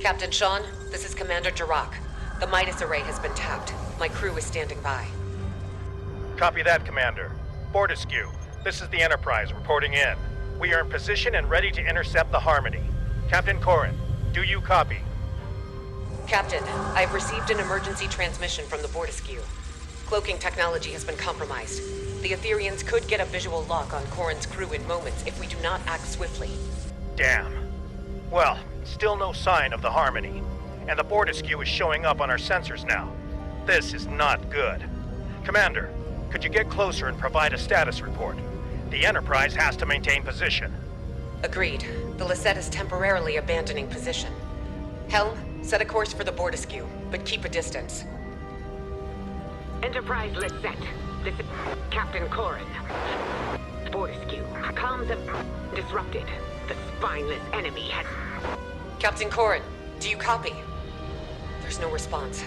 Captain Sean, this is Commander Duroc. The Midas array has been tapped. My crew is standing by. Copy that, Commander. Fortescue, this is the Enterprise reporting in. We are in position and ready to intercept the Harmony. Captain Corrin, do you copy? Captain, I have received an emergency transmission from the Fortescue. Cloaking technology has been compromised. The Aetherians could get a visual lock on Corrin's crew in moments if we do not act swiftly. Damn. Well, still no sign of the Harmony. And the Fortescue is showing up on our sensors now. This is not good. Commander, could you get closer and provide a status report? The Enterprise has to maintain position. Agreed. The Lisette is temporarily abandoning position. Helm, set a course for the Fortescue, but keep a distance. Enterprise Lisette. This is Captain Corrin. Fortescue. Comms have disrupted. The spineless enemy has... Captain Corrin, do you copy? There's no response.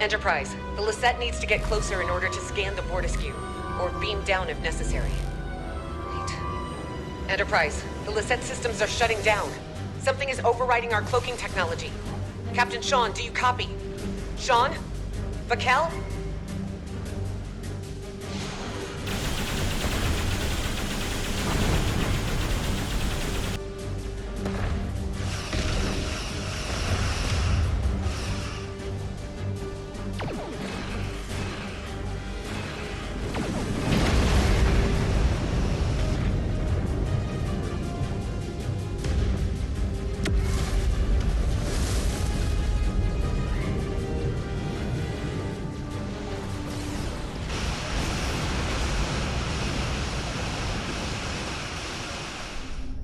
Enterprise, the Lisette needs to get closer in order to scan the Fortescue, or beam down if necessary. Wait. Enterprise, the Lisette systems are shutting down. Something is overriding our cloaking technology. Captain Sean, do you copy? Sean? Vakel?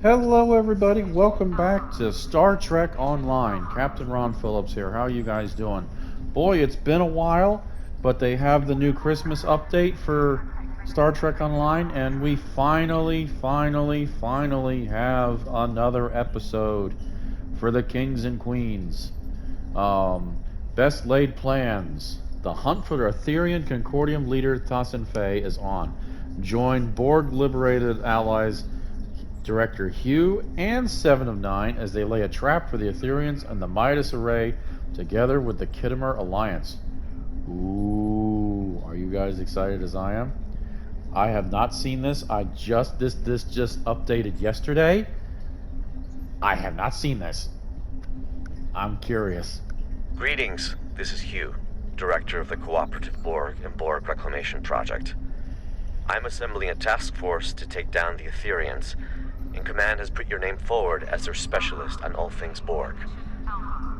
Hello everybody, welcome back to Star Trek Online. Captain Ron Phillips here. How are you guys doing? Boy, it's been a while, but they have the new Christmas update for Star Trek Online, and we finally have another episode for the Kings and Queens. Best laid plans. The hunt for the Aetherian Concordium leader Tassyn Phay is on. Join Borg-liberated allies Director Hugh and Seven of Nine as they lay a trap for the Aetherians and the Midas array together with the Khitomer Alliance. Ooh, are you guys excited as I am? I have not seen this. This just updated yesterday. I have not seen this. I'm curious. Greetings. This is Hugh, Director of the Cooperative Borg and Borg Reclamation Project. I'm assembling a task force to take down the Aetherians, and Command has put your name forward as their specialist on all things Borg.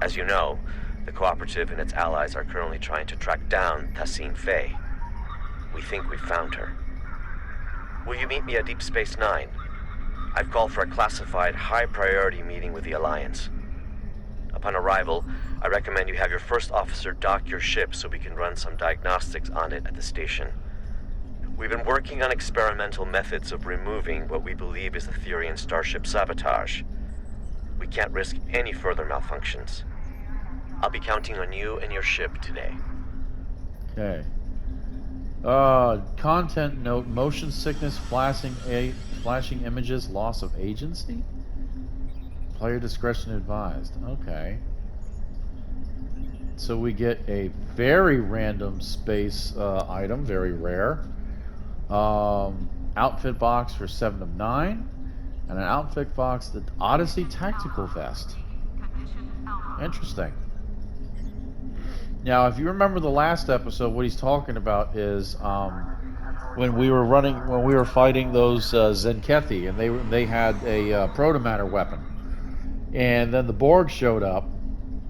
As you know, the Cooperative and its allies are currently trying to track down Tassyn Phay. We think we've found her. Will you meet me at Deep Space Nine? I've called for a classified, high-priority meeting with the Alliance. Upon arrival, I recommend you have your first officer dock your ship so we can run some diagnostics on it at the station. We've been working on experimental methods of removing what we believe is Aetherian starship sabotage. We can't risk any further malfunctions. I'll be counting on you and your ship today. Okay. Content note: motion sickness, flashing images, loss of agency. Player discretion advised. Okay. So we get a very random space item, very rare. Outfit box for 7 of 9, and an outfit box, the Odyssey Tactical Vest. Interesting. Now, if you remember the last episode, what he's talking about is when we were fighting those Zenkethi, and they had a protomatter weapon, and then the Borg showed up,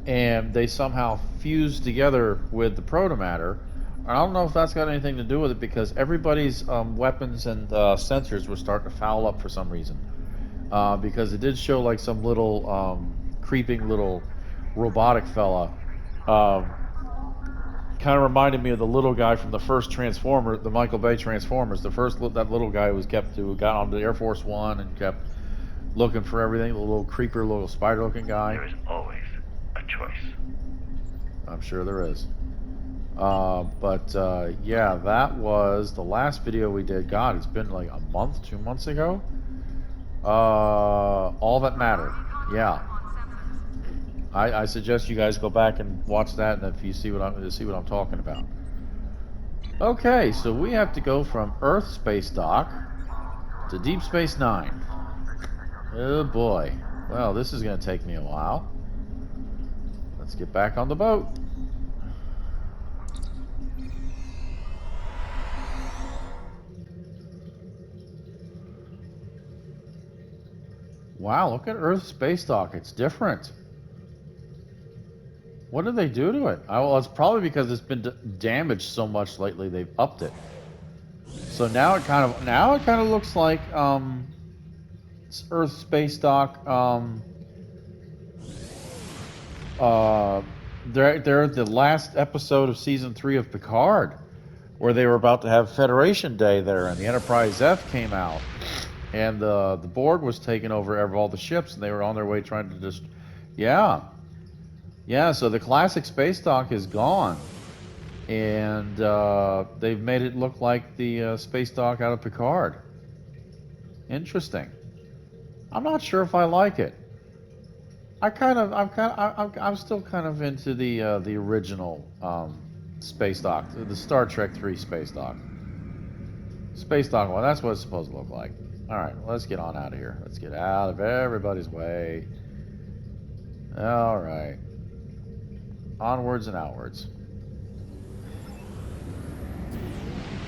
and they somehow fused together with the protomatter. I don't know if that's got anything to do with it, because everybody's weapons and sensors were starting to foul up for some reason. Because it did show like some little creeping little robotic fella. Kind of reminded me of the little guy from the first Transformer, the Michael Bay Transformers. That little guy who got onto the Air Force One and kept looking for everything. The little creeper, little spider-looking guy. There is always a choice. I'm sure there is. Yeah, that was the last video we did. God, it's been like a month, 2 months ago. All that mattered. Yeah. I suggest you guys go back and watch that, and if you see what I'm talking about. Okay, so we have to go from Earth Space Dock to Deep Space Nine. Oh boy. Well, this is going to take me a while. Let's get back on the boat. Wow, look at Earth Space Dock. It's different. What did they do to it? Well, it's probably because it's been damaged so much lately. They've upped it. So now it kind of looks like Earth Space Dock. They're the last episode of season 3 of Picard, where they were about to have Federation Day there, and the Enterprise F came out, and the Borg was taking over all the ships, and they were on their way trying to just, yeah. So the classic space dock is gone, and they've made it look like the space dock out of Picard. Interesting. I'm not sure if I like it. I'm still kind of into the original space dock, the Star Trek 3 space dock. Space dock, well, that's what it's supposed to look like. All right, let's get on out of here. Let's get out of everybody's way. All right. Onwards and outwards.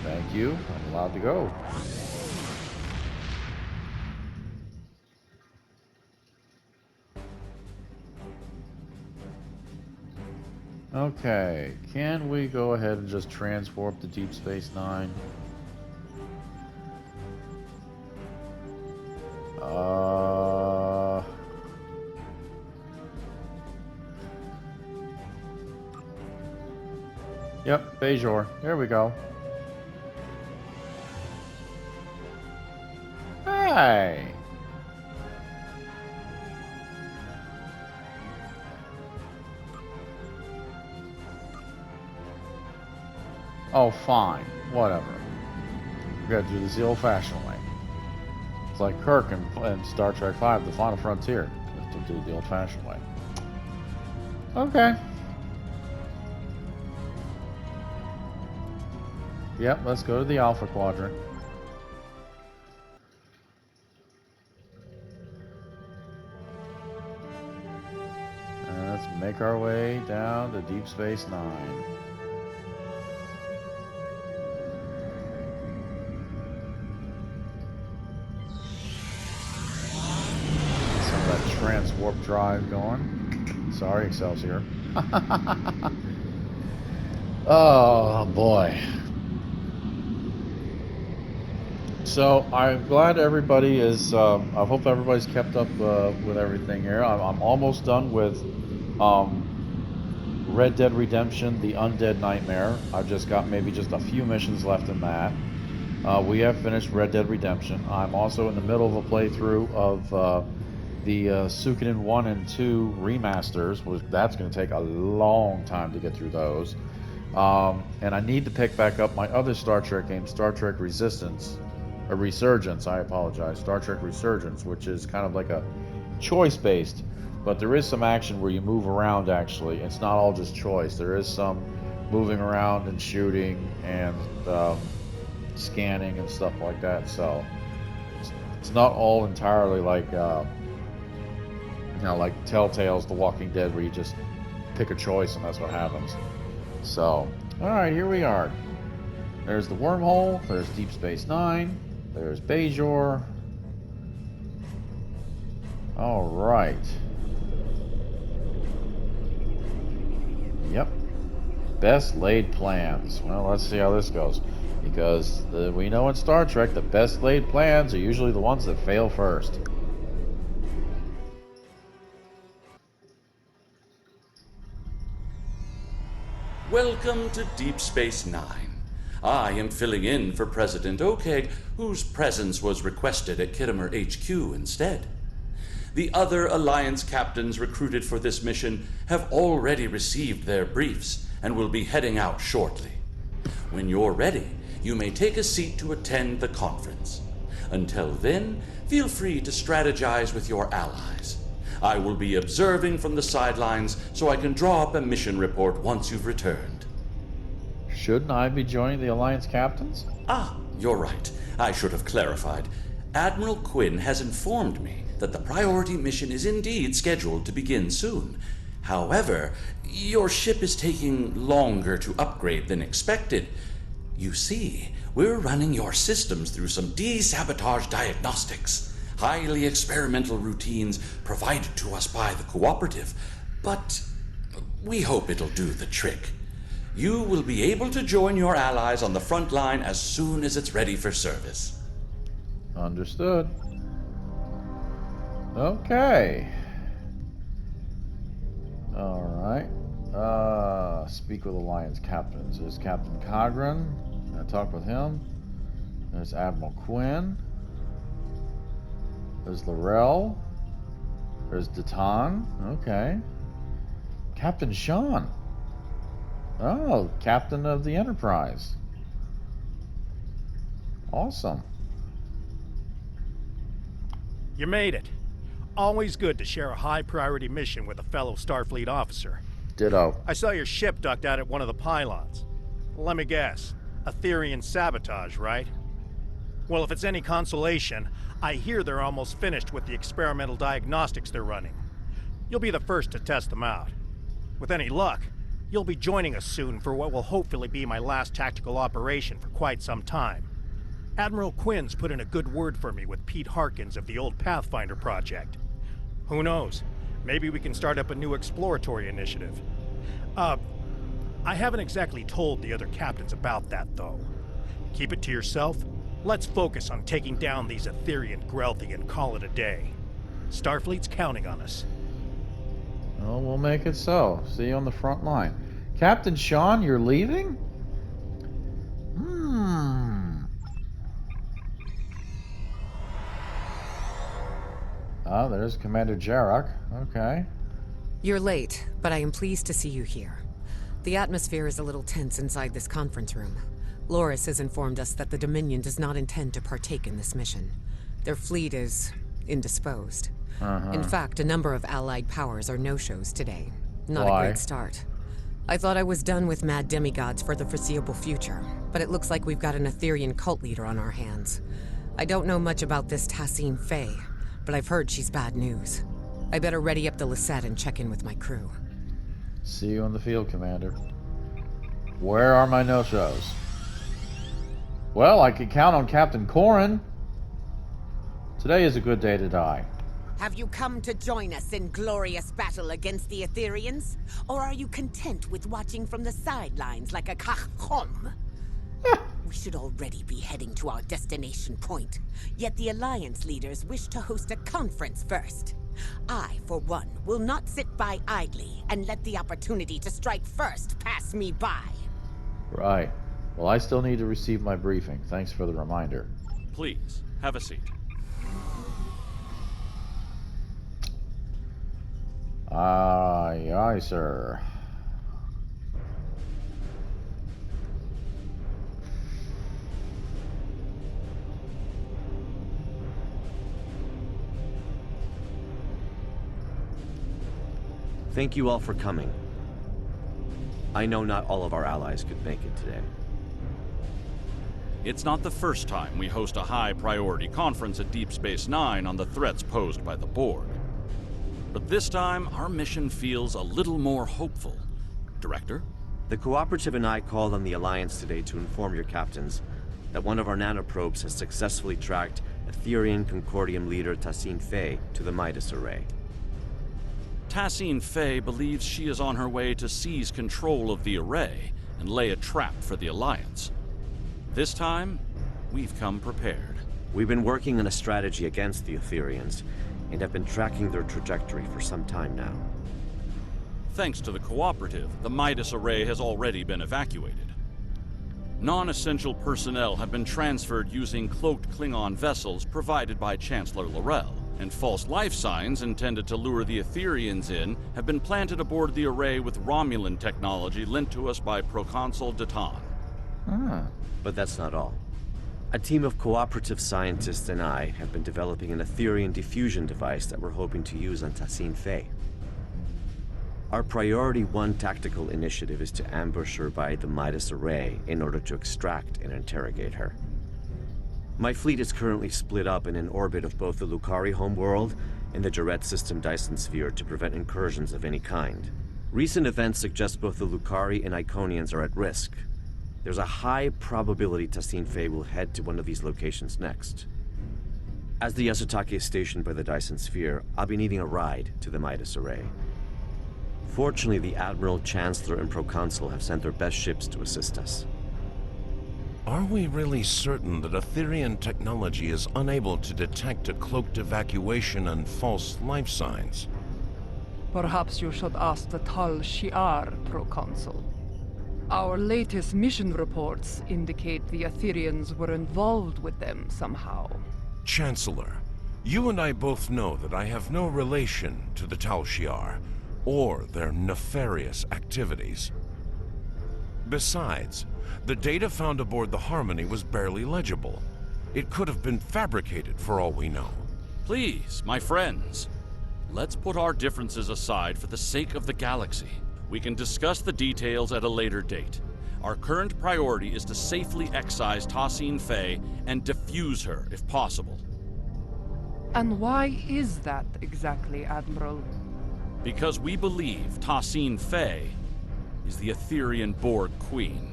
Thank you. I'm allowed to go. Okay, can we go ahead and just transwarp to Deep Space Nine? Yep, Bajor. There we go. Hey! Oh, fine. Whatever. We gotta do this the old-fashioned way. It's like Kirk in Star Trek V, The Final Frontier. We have to do it the old-fashioned way. Okay. Yep, let's go to the Alpha Quadrant. And let's make our way down to Deep Space Nine. Some of that transwarp drive going. Sorry, Excelsior. Oh boy. So I'm glad everybody is. I hope everybody's kept up with everything here. I'm almost done with Red Dead Redemption: The Undead Nightmare. I've just got maybe just a few missions left in that. We have finished Red Dead Redemption. I'm also in the middle of a playthrough of the Suikoden 1 and 2 remasters. That's going to take a long time to get through those. And I need to pick back up my other Star Trek game, Star Trek Resurgence, I apologize, Star Trek Resurgence, which is kind of like a choice-based, but there is some action where you move around, actually. It's not all just choice. There is some moving around and shooting and scanning and stuff like that, so it's not all entirely like, like Telltale's The Walking Dead, where you just pick a choice and that's what happens. So, alright, here we are. There's the wormhole, there's Deep Space Nine, there's Bajor. Alright. Yep. Best laid plans. Well, let's see how this goes. Because we know in Star Trek, the best laid plans are usually the ones that fail first. Welcome to Deep Space Nine. I am filling in for President Okeg, whose presence was requested at Khitomer HQ instead. The other Alliance captains recruited for this mission have already received their briefs and will be heading out shortly. When you're ready, you may take a seat to attend the conference. Until then, feel free to strategize with your allies. I will be observing from the sidelines so I can draw up a mission report once you've returned. Shouldn't I be joining the Alliance captains? Ah, you're right. I should have clarified. Admiral Quinn has informed me that the priority mission is indeed scheduled to begin soon. However, your ship is taking longer to upgrade than expected. You see, we're running your systems through some desabotage diagnostics, highly experimental routines provided to us by the Cooperative, but we hope it'll do the trick. You will be able to join your allies on the front line as soon as it's ready for service. Understood. Okay. Alright. Speak with Alliance captains. There's Captain Cogran. I talk with him. There's Admiral Quinn. There's Laurel. There's Datan. Okay. Captain Sean. Oh, Captain of the Enterprise. Awesome. You made it. Always good to share a high-priority mission with a fellow Starfleet officer. Ditto. I saw your ship ducked out at one of the pylons. Let me guess. Aetherian sabotage, right? Well, if it's any consolation, I hear they're almost finished with the experimental diagnostics they're running. You'll be the first to test them out. With any luck, you'll be joining us soon for what will hopefully be my last tactical operation for quite some time. Admiral Quinn's put in a good word for me with Pete Harkins of the old Pathfinder project. Who knows? Maybe we can start up a new exploratory initiative. I haven't exactly told the other captains about that, though. Keep it to yourself. Let's focus on taking down these Aetherian Grelthi and call it a day. Starfleet's counting on us. Well, we'll make it so. See you on the front line. Captain Sean, you're leaving? Ah, there's Commander Jarrok. Okay. You're late, but I am pleased to see you here. The atmosphere is a little tense inside this conference room. Loris has informed us that the Dominion does not intend to partake in this mission. Their fleet is indisposed. In fact, a number of allied powers are no-shows today. Not Why? a great start. I thought I was done with mad demigods for the foreseeable future, but it looks like we've got an Aetherian cult leader on our hands. I don't know much about this Tassine Faye, but I've heard she's bad news. I better ready up the Lisette and check in with my crew. See you on the field, Commander. Where are my no-shows? Well, I could count on Captain Corrin. Today is a good day to die. Have you come to join us in glorious battle against the Aetherians? Or are you content with watching from the sidelines like a cachom? We should already be heading to our destination point, yet the Alliance leaders wish to host a conference first. I, for one, will not sit by idly and let the opportunity to strike first pass me by. Right. Well, I still need to receive my briefing. Thanks for the reminder. Please, have a seat. Aye, aye, sir. Thank you all for coming. I know not all of our allies could make it today. It's not the first time we host a high-priority conference at Deep Space Nine on the threats posed by the Borg. But this time, our mission feels a little more hopeful. Director? The Cooperative and I called on the Alliance today to inform your captains that one of our nanoprobes has successfully tracked Aetherian Concordium leader Tassine Faye to the Midas Array. Tassine Faye believes she is on her way to seize control of the array and lay a trap for the Alliance. This time, we've come prepared. We've been working on a strategy against the Aetherians, and have been tracking their trajectory for some time now. Thanks to the Cooperative, the Midas Array has already been evacuated. Non-essential personnel have been transferred using cloaked Klingon vessels provided by Chancellor Laurel, and false life signs intended to lure the Aetherians in have been planted aboard the array with Romulan technology lent to us by Proconsul Datan. But that's not all. A team of cooperative scientists and I have been developing an Aetherian diffusion device that we're hoping to use on Tassine Faye. Our Priority 1 tactical initiative is to ambush her by the Midas Array in order to extract and interrogate her. My fleet is currently split up in an orbit of both the Lucari homeworld and the Jarret system Dyson Sphere to prevent incursions of any kind. Recent events suggest both the Lucari and Iconians are at risk. There's a high probability Tassine Faye will head to one of these locations next. As the Yasutake is stationed by the Dyson Sphere, I'll be needing a ride to the Midas Array. Fortunately, the Admiral, Chancellor, and Proconsul have sent their best ships to assist us. Are we really certain that Aetherian technology is unable to detect a cloaked evacuation and false life signs? Perhaps you should ask the Tal Shiar, Proconsul. Our latest mission reports indicate the Aetherians were involved with them somehow. Chancellor, you and I both know that I have no relation to the Tal Shiar or their nefarious activities. Besides, the data found aboard the Harmony was barely legible. It could have been fabricated for all we know. Please, my friends, let's put our differences aside for the sake of the galaxy. We can discuss the details at a later date. Our current priority is to safely excise Tassine Faye and defuse her, if possible. And why is that exactly, Admiral? Because we believe Tassine Faye is the Aetherian Borg Queen.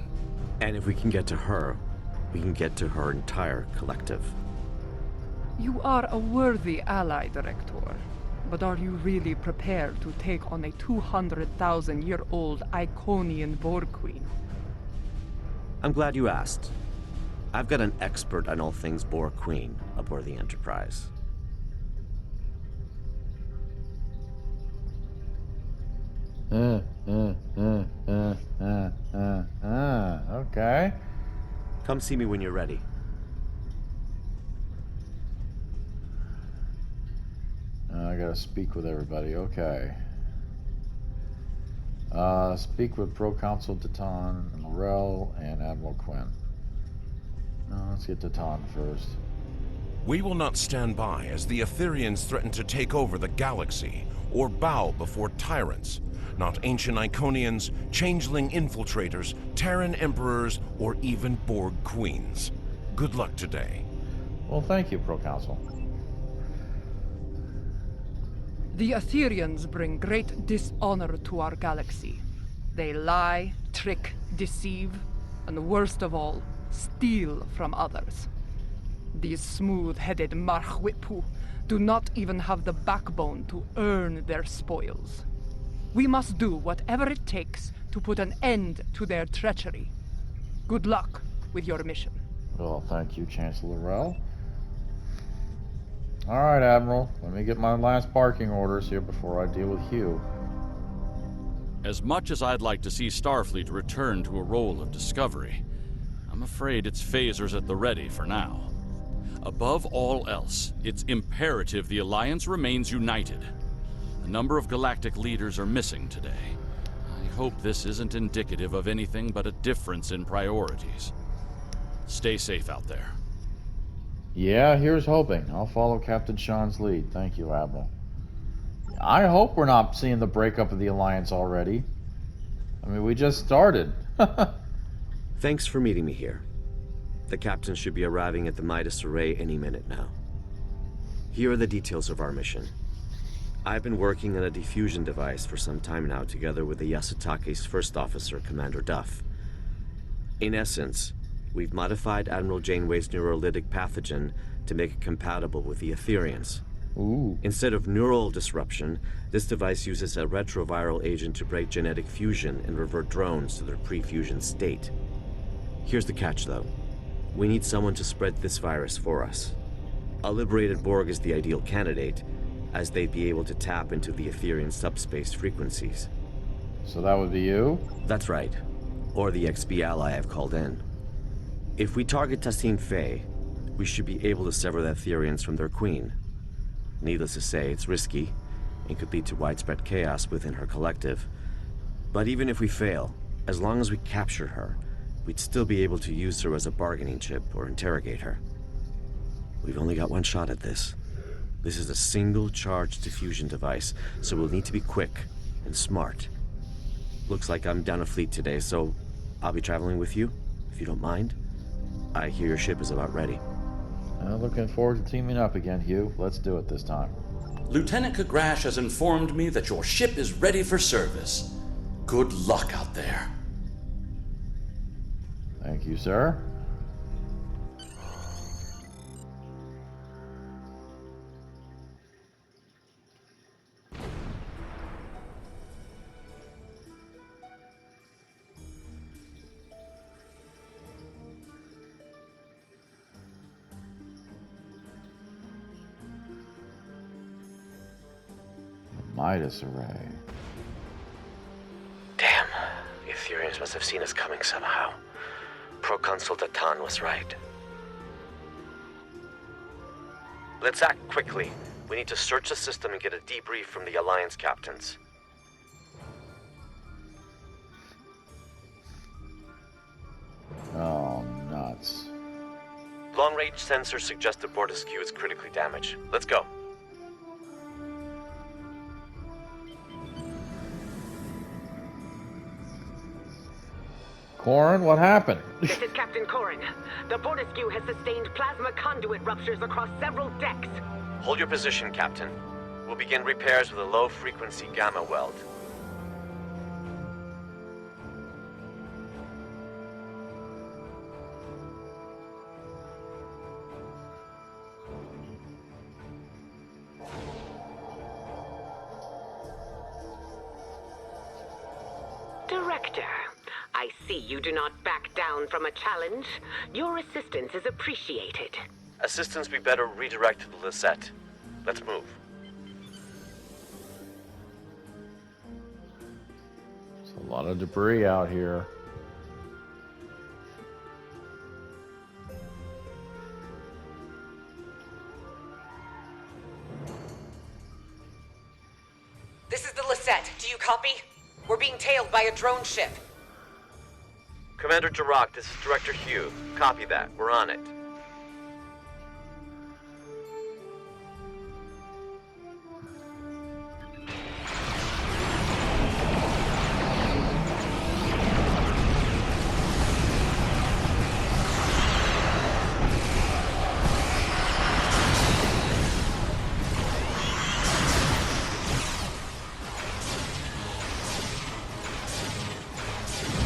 And if we can get to her, we can get to her entire collective. You are a worthy ally, Director. But are you really prepared to take on a 200,000-year-old Iconian Borg Queen? I'm glad you asked. I've got an expert on all things Borg Queen aboard the Enterprise. Okay. Come see me when you're ready. I gotta speak with everybody. Okay. Speak with Proconsul Tatan, Morel, and Admiral Quinn. Let's get Tatan first. We will not stand by as the Aetherians threaten to take over the galaxy or bow before tyrants, not ancient Iconians, changeling infiltrators, Terran emperors, or even Borg queens. Good luck today. Well, thank you, Proconsul. The Aetherians bring great dishonor to our galaxy. They lie, trick, deceive, and worst of all, steal from others. These smooth-headed Marchwipu do not even have the backbone to earn their spoils. We must do whatever it takes to put an end to their treachery. Good luck with your mission. Well, thank you, Chancellor Rel. Alright, Admiral. Let me get my last barking orders here before I deal with Hugh. As much as I'd like to see Starfleet return to a role of discovery, I'm afraid its phasers at the ready for now. Above all else, it's imperative the Alliance remains united. A number of galactic leaders are missing today. I hope this isn't indicative of anything but a difference in priorities. Stay safe out there. Yeah, here's hoping. I'll follow Captain Sean's lead. Thank you, Admiral. I hope we're not seeing the breakup of the Alliance already. I mean, we just started. Thanks for meeting me here. The captain should be arriving at the Midas Array any minute now. Here are the details of our mission. I've been working on a diffusion device for some time now together with the Yasutake's first officer, Commander Duff. In essence, we've modified Admiral Janeway's neurolytic pathogen to make it compatible with the Aetherians. Ooh. Instead of neural disruption, this device uses a retroviral agent to break genetic fusion and revert drones to their pre-fusion state. Here's the catch, though. We need someone to spread this virus for us. A liberated Borg is the ideal candidate, as they'd be able to tap into the Aetherian subspace frequencies. So that would be you? That's right. Or the XB ally I've called in. If we target Tassine Faye, we should be able to sever the Aetherians from their queen. Needless to say, it's risky, and could lead to widespread chaos within her collective. But even if we fail, as long as we capture her, we'd still be able to use her as a bargaining chip or interrogate her. We've only got one shot at this. This is a single-charge diffusion device, so we'll need to be quick and smart. Looks like I'm down a fleet today, so I'll be traveling with you, if you don't mind. I hear your ship is about ready. Looking forward to teaming up again, Hugh. Let's do it this time. Lieutenant Kagrash has informed me that your ship is ready for service. Good luck out there. Thank you, sir. Midas Array. Damn. The Aetherians must have seen us coming somehow. Proconsul Datan was right. Let's act quickly. We need to search the system and get a debrief from the Alliance captains. Oh, nuts. Long-range sensors suggest the Bortesque is critically damaged. Let's go. Corrin, what happened? This is Captain Corrin. The Bortesque has sustained plasma conduit ruptures across several decks. Hold your position, Captain. We'll begin repairs with a low-frequency gamma weld. Director, I see you do not back down from a challenge. Your assistance is appreciated. Assistance be better redirect to the Lisette. Let's move. There's a lot of debris out here. This is the Lisette. Do you copy? We're being tailed by a drone ship. Commander Jirok, this is Director Hugh. Copy that. We're on it.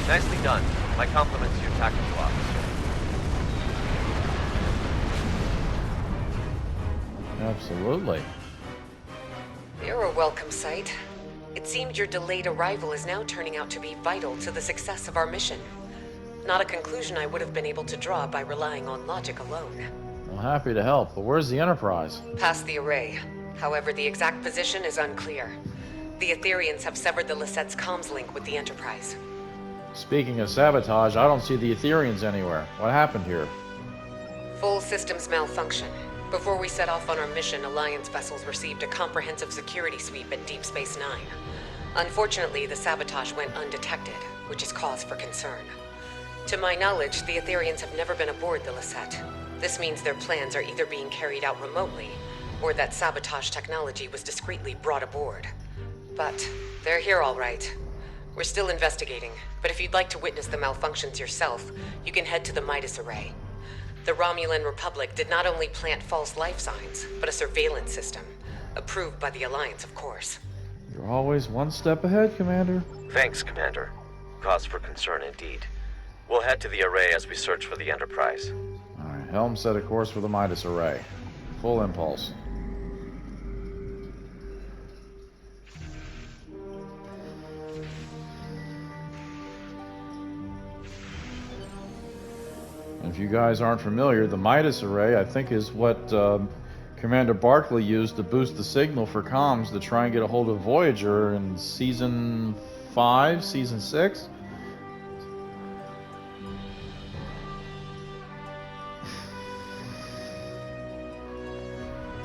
Nicely done. My compliments to your tactical officer. Absolutely. You're a welcome sight. It seemed your delayed arrival is now turning out to be vital to the success of our mission. Not a conclusion I would have been able to draw by relying on logic alone. I'm happy to help, but where's the Enterprise? Past the array. However, the exact position is unclear. The Aetherians have severed the Lisette's comms link with the Enterprise. Speaking of sabotage, I don't see the Aetherians anywhere. What happened here? Full systems malfunction. Before we set off on our mission, Alliance vessels received a comprehensive security sweep at Deep Space Nine. Unfortunately, the sabotage went undetected, which is cause for concern. To my knowledge, the Aetherians have never been aboard the Lisette. This means their plans are either being carried out remotely, or that sabotage technology was discreetly brought aboard. But they're here all right. We're still investigating, but if you'd like to witness the malfunctions yourself, you can head to the Midas Array. The Romulan Republic did not only plant false life signs, but a surveillance system. Approved by the Alliance, of course. You're always one step ahead, Commander. Thanks, Commander. Cause for concern indeed. We'll head to the array as we search for the Enterprise. Alright, helm set a course for the Midas Array. Full impulse. If you guys aren't familiar, the Midas Array, I think, is what Commander Barclay used to boost the signal for comms to try and get a hold of Voyager in Season 5, Season 6.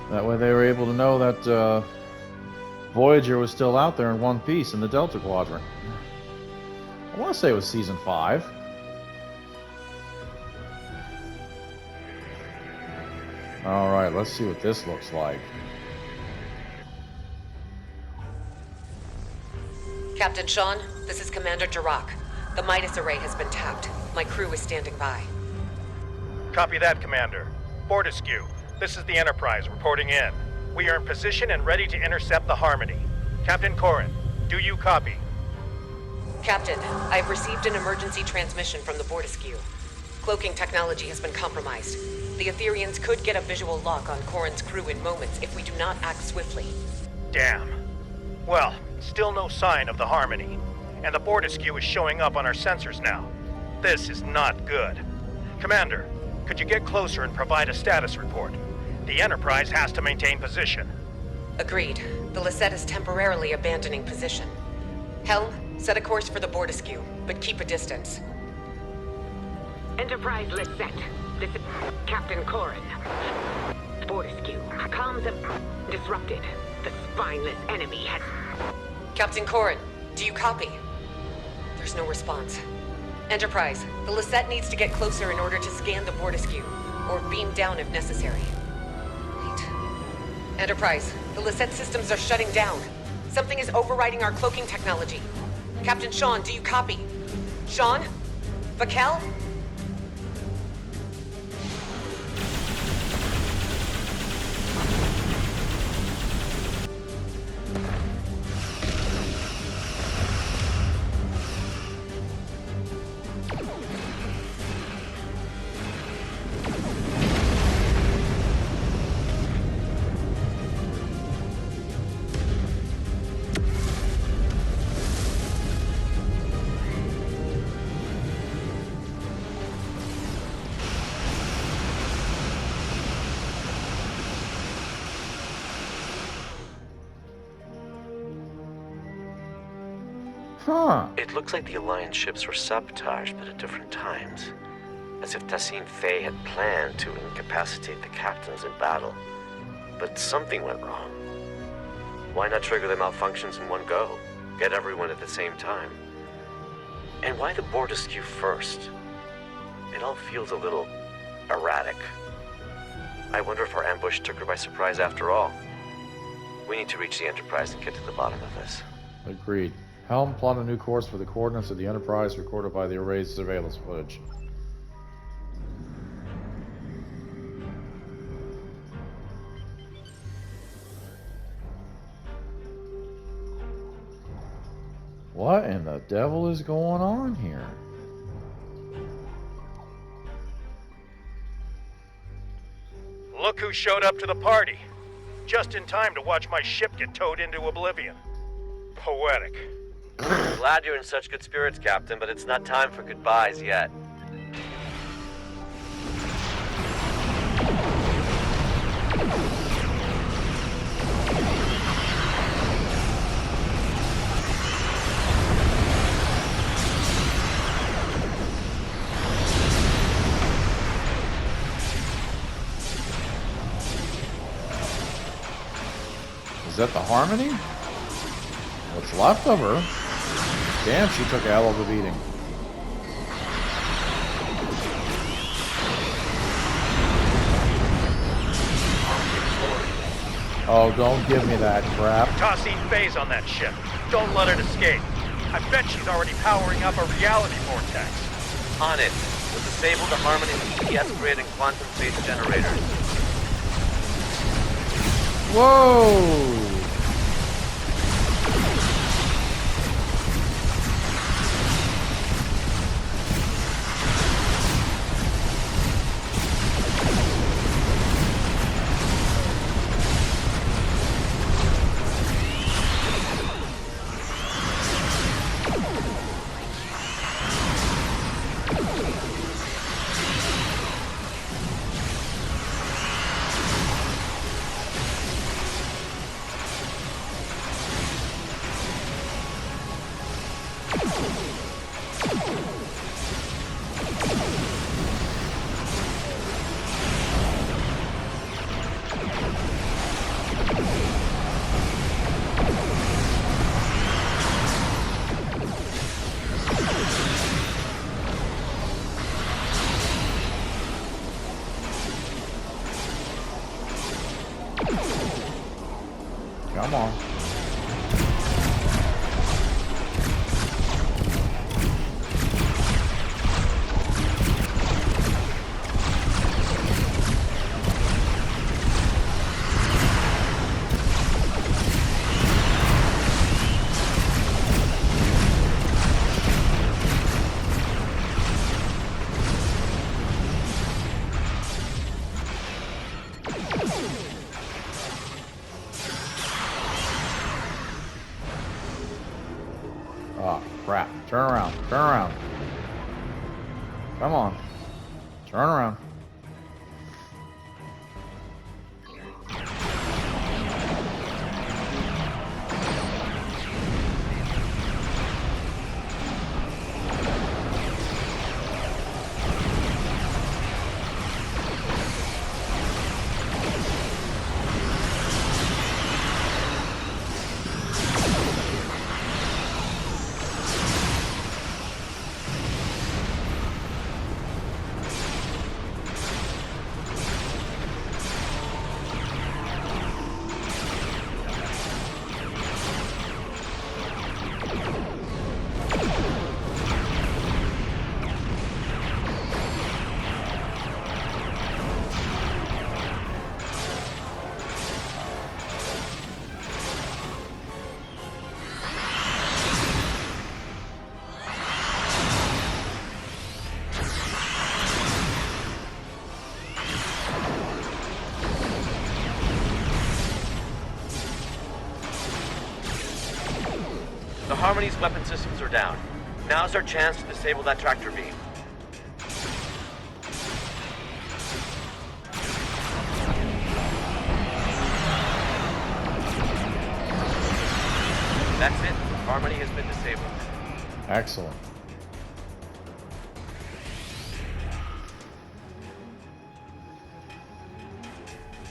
That way they were able to know that Voyager was still out there in one piece in the Delta Quadrant. I want to say it was Season 5. Alright, let's see what this looks like. Captain Sean, this is Commander Jirak. The Midas array has been tapped. My crew is standing by. Copy that, Commander. Fortescue, this is the Enterprise reporting in. We are in position and ready to intercept the Harmony. Captain Corrin, do you copy? Captain, I've received an emergency transmission from the Fortescue. Cloaking technology has been compromised. The Aetherians could get a visual lock on Corrin's crew in moments if we do not act swiftly. Damn. Well, still no sign of the Harmony. And the Fortescue is showing up on our sensors now. This is not good. Commander, could you get closer and provide a status report? The Enterprise has to maintain position. Agreed. The Lisette is temporarily abandoning position. Helm, set a course for the Fortescue, but keep a distance. Enterprise Lisette. This is Captain Corrin. Fortescue. Comms have disrupted. The spineless enemy has... Captain Corrin, do you copy? There's no response. Enterprise, the Lisette needs to get closer in order to scan the Fortescue, or beam down if necessary. Wait. Enterprise, the Lisette systems are shutting down. Something is overriding our cloaking technology. Captain Sean, do you copy? Sean? Vakel? Huh. It looks like the Alliance ships were sabotaged, but at different times. As if Tassine Faye had planned to incapacitate the captains in battle. But something went wrong. Why not trigger the malfunctions in one go? Get everyone at the same time. And why the Fortescue first? It all feels a little erratic. I wonder if our ambush took her by surprise after all. We need to reach the Enterprise and get to the bottom of this. Agreed. Helm, plot a new course for the coordinates of the Enterprise recorded by the array's surveillance footage. What in the devil is going on here? Look who showed up to the party. Just in time to watch my ship get towed into oblivion. Poetic. Glad you're in such good spirits, Captain, but it's not time for goodbyes yet. Is that the Harmony? What's left of her? Damn, she took a hell of a beating. Oh, don't give me that crap. Tassine Faye's on that ship. Don't let it escape. I bet she's already powering up a reality vortex. On it. We'll disable the Harmony EPS grid and quantum phase generators. Whoa! Come on. Oh, crap. Turn around. Turn around. Come on. Turn around. The Harmony's weapon systems are down. Now's our chance to disable that tractor beam. That's it. Harmony has been disabled. Excellent.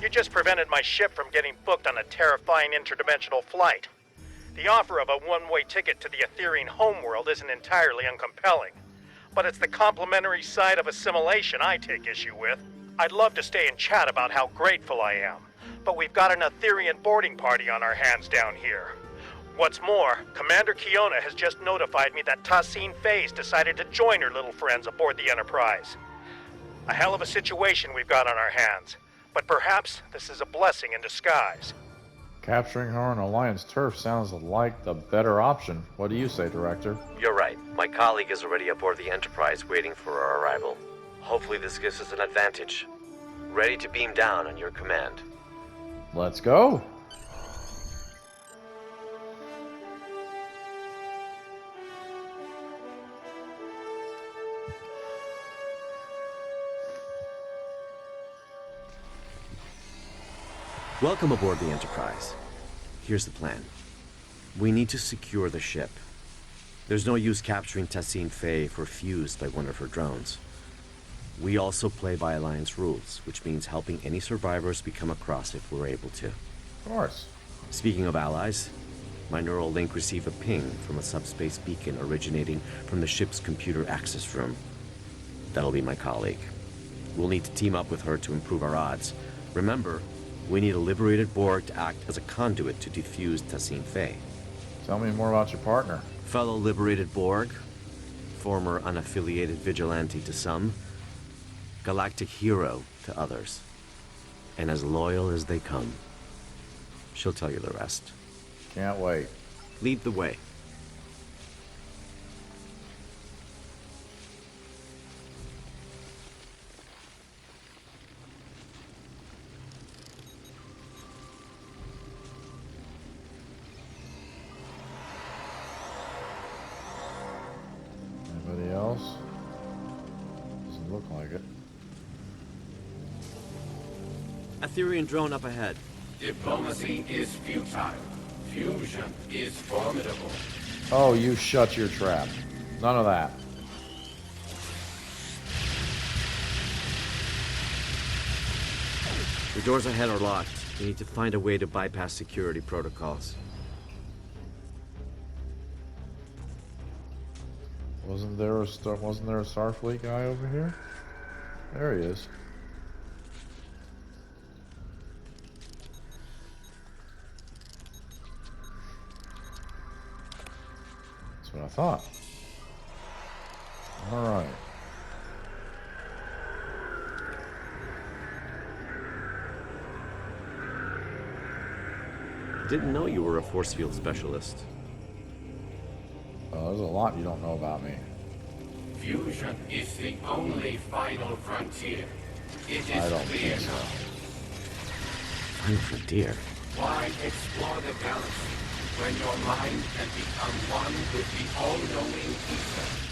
You just prevented my ship from getting booked on a terrifying interdimensional flight. The offer of a one-way ticket to the Etherean homeworld isn't entirely uncompelling, but it's the complimentary side of assimilation I take issue with. I'd love to stay and chat about how grateful I am, but we've got an Etherean boarding party on our hands down here. What's more, Commander Kiona has just notified me that Tassine Phase decided to join her little friends aboard the Enterprise. A hell of a situation we've got on our hands, but perhaps this is a blessing in disguise. Capturing her on Alliance turf sounds like the better option. What do you say, Director? You're right. My colleague is already aboard the Enterprise waiting for our arrival. Hopefully this gives us an advantage. Ready to beam down on your command. Let's go. Welcome aboard the Enterprise. Here's the plan. We need to secure the ship. There's no use capturing Tassine Phase if we're fused by one of her drones. We also play by Alliance rules, which means helping any survivors we come across if we're able to. Of course. Speaking of allies, my neural link received a ping from a subspace beacon originating from the ship's computer access room. That'll be my colleague. We'll need to team up with her to improve our odds. Remember, we need a liberated Borg to act as a conduit to defuse Tassine Phase. Tell me more about your partner. Fellow liberated Borg, former unaffiliated vigilante to some, galactic hero to others, and as loyal as they come. She'll tell you the rest. Can't wait. Lead the way. Anybody else? Doesn't look like it. Etherean drone up ahead. Diplomacy is futile. Fusion is formidable. Oh, you shut your trap. None of that. The doors ahead are locked. We need to find a way to bypass security protocols. Wasn't there a Starfleet guy over here? There he is. I thought. Alright. Didn't know you were a force field specialist. There's a lot you don't know about me. Fusion is the only final frontier. It I is don't clear think so. now. Final frontier. Why explore the galaxy when your mind can become one with the all-knowing ether?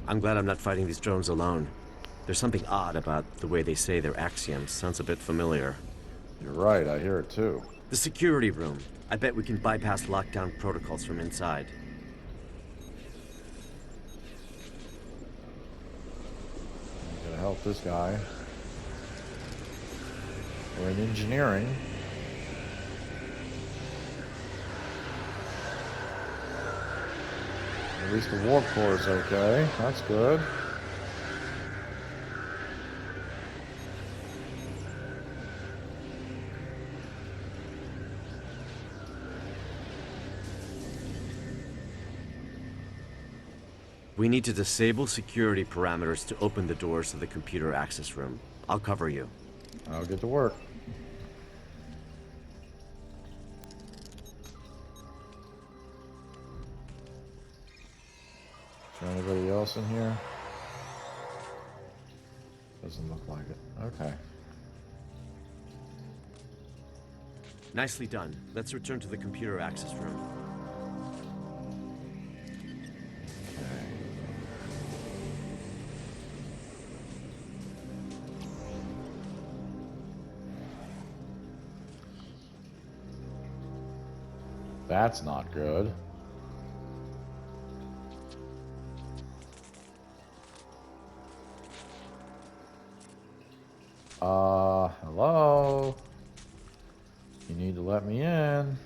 I'm glad I'm not fighting these drones alone. There's something odd about the way they say their axioms. Sounds a bit familiar. You're right, I hear it too. The security room. I bet we can bypass lockdown protocols from inside. I'm gonna help this guy. We're in engineering. At least the warp core is okay. That's good. We need to disable security parameters to open the doors to the computer access room. I'll cover you. I'll get to work. Is there anybody else in here? Doesn't look like it. Okay. Nicely done. Let's return to the computer access room. That's not good. Hello? You need to let me in.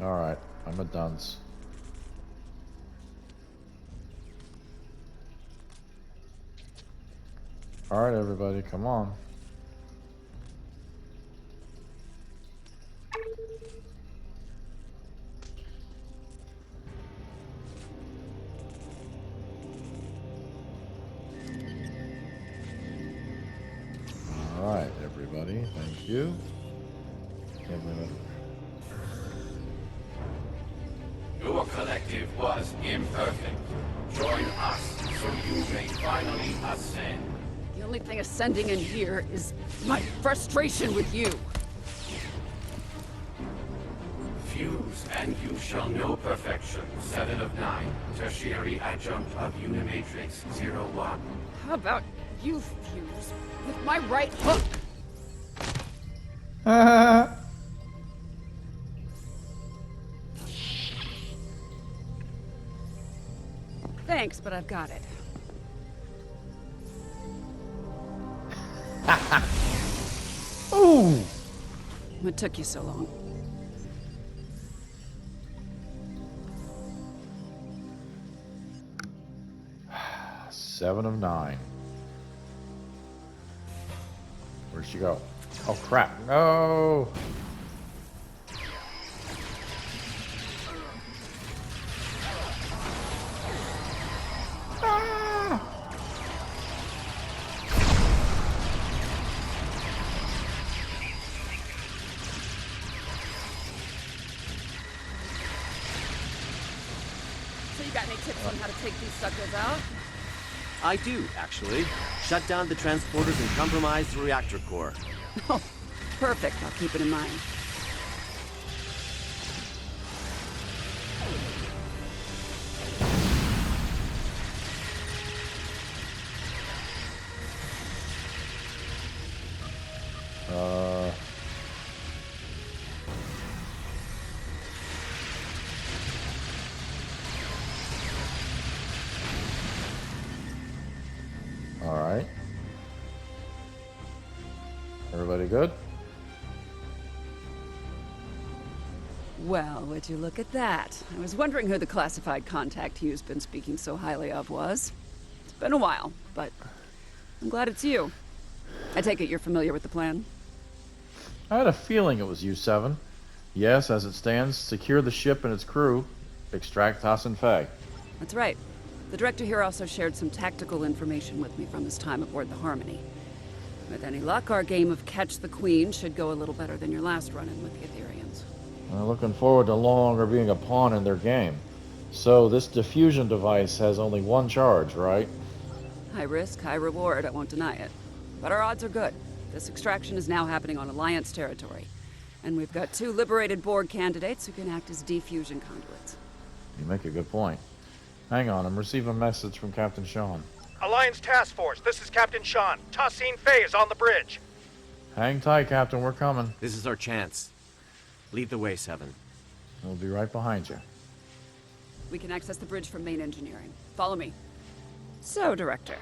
Alright, I'm a dunce. Alright, everybody, come on. Alright, everybody, thank you. Your collective was imperfect. Join us so you may finally ascend. The only thing ascending in here is my frustration with you. Fuse and you shall know perfection. 7 of 9. Tertiary adjunct of Unimatrix 01. How about you fuse with my right hook? Thanks, but I've got it. Ooh! What took you so long? Seven of 9. Where'd she go? Oh crap! No! So you got any tips on how to take these suckers out? I do, actually. Shut down the transporters and compromise the reactor core. Oh, perfect. I'll keep it in mind. Everybody good? Well, would you look at that? I was wondering who the classified contact Hugh's been speaking so highly of was. It's been a while, but I'm glad it's you. I take it you're familiar with the plan? I had a feeling it was you, Seven. Yes, as it stands, secure the ship and its crew. Extract Tassin Fei. That's right. The director here also shared some tactical information with me from his time aboard the Harmony. With any luck, our game of Catch the Queen should go a little better than your last run-in with the Aetherians. I'm looking forward to no longer being a pawn in their game. So this diffusion device has only one charge, right? High risk, high reward, I won't deny it. But our odds are good. This extraction is now happening on Alliance territory. And we've got 2 liberated Borg candidates who can act as defusion conduits. You make a good point. Hang on, I'm receiving a message from Captain Sean. Alliance Task Force, this is Captain Sean. Tassin Fei is on the bridge. Hang tight, Captain, we're coming. This is our chance. Lead the way, Seven. We'll be right behind you. We can access the bridge from main engineering. Follow me. So, Director,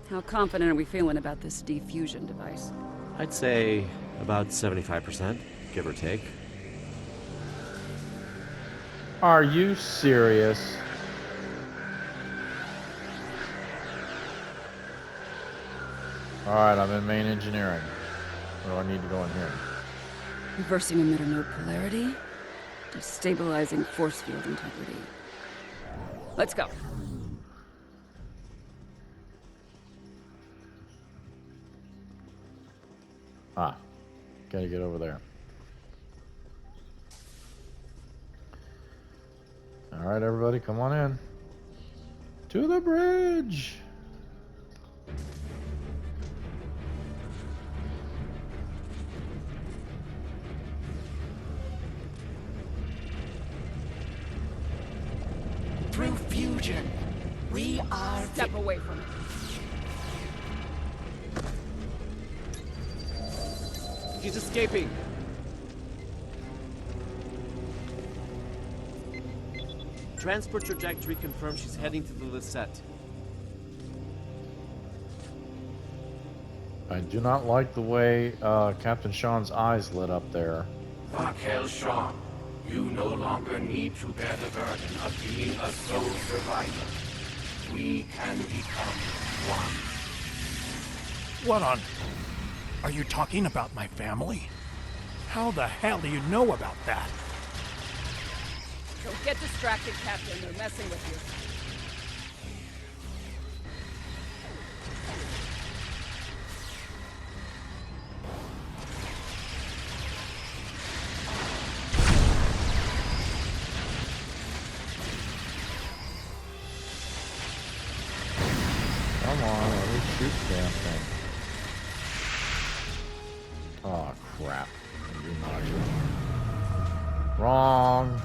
how confident are we feeling about this defusion device? I'd say about 75%, give or take. Are you serious? Alright, I'm in main engineering. Where do I need to go in here? Reversing emitter node polarity. Destabilizing force field integrity. Let's go. Ah, gotta get over there. Alright, everybody, come on in. To the bridge! Through fusion, we are... Step away from it. She's escaping. Transport trajectory confirms she's heading to the Lisette. I do not like the way Captain Sean's eyes lit up there. Raquel Shaw, you no longer need to bear the burden of being a sole survivor. We can become one. What on... Are you talking about my family? How the hell do you know about that? Don't get distracted, Captain. They're messing with you. Come on, let me shoot the damn thing. Oh, crap. I do not. Wrong.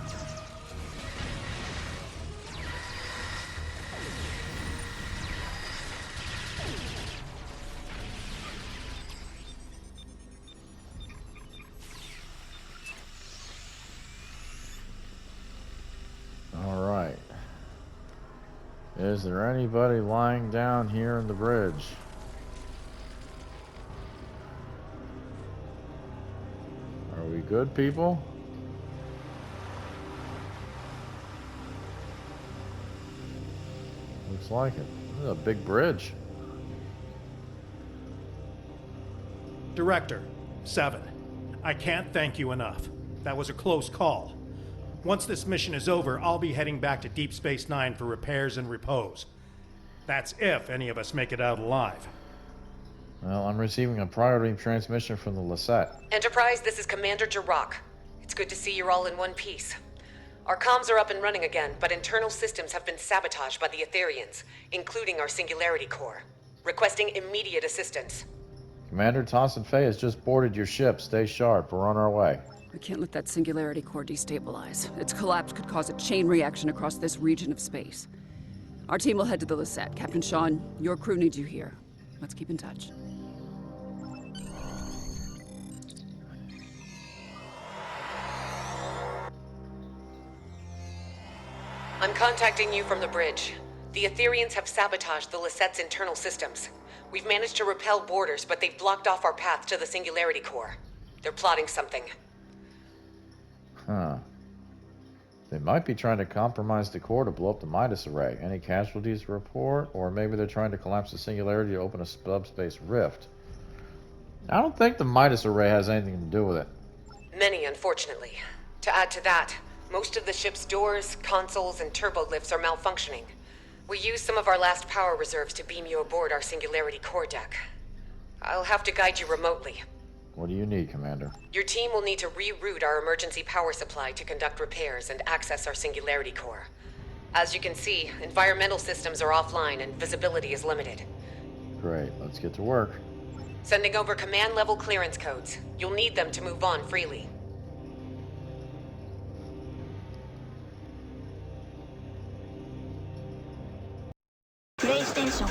All right. Is there anybody lying down here in the bridge? Are we good, people? Looks like it. This is a big bridge. Director, 7. I can't thank you enough. That was a close call. Once this mission is over, I'll be heading back to Deep Space Nine for repairs and repose. That's if any of us make it out alive. Well, I'm receiving a priority transmission from the Lisette. Enterprise, this is Commander Jirok. It's good to see you're all in one piece. Our comms are up and running again, but internal systems have been sabotaged by the Aetherians, including our Singularity Core. Requesting immediate assistance. Commander Tassin Fei has just boarded your ship. Stay sharp. We're on our way. We can't let that Singularity Core destabilize. Its collapse could cause a chain reaction across this region of space. Our team will head to the Lisette. Captain Sean, your crew needs you here. Let's keep in touch. I'm contacting you from the bridge. The Aetherians have sabotaged the Lisette's internal systems. We've managed to repel boarders, but they've blocked off our path to the Singularity Core. They're plotting something. Huh. They might be trying to compromise the core to blow up the Midas Array. Any casualties to report? Or maybe they're trying to collapse the Singularity to open a subspace rift. I don't think the Midas Array has anything to do with it. Many, unfortunately. To add to that, most of the ship's doors, consoles, and turbo lifts are malfunctioning. We used some of our last power reserves to beam you aboard our Singularity Core deck. I'll have to guide you remotely. What do you need, Commander? Your team will need to reroute our emergency power supply to conduct repairs and access our Singularity Core. As you can see, environmental systems are offline and visibility is limited. Great, let's get to work. Sending over command-level clearance codes. You'll need them to move on freely. PlayStation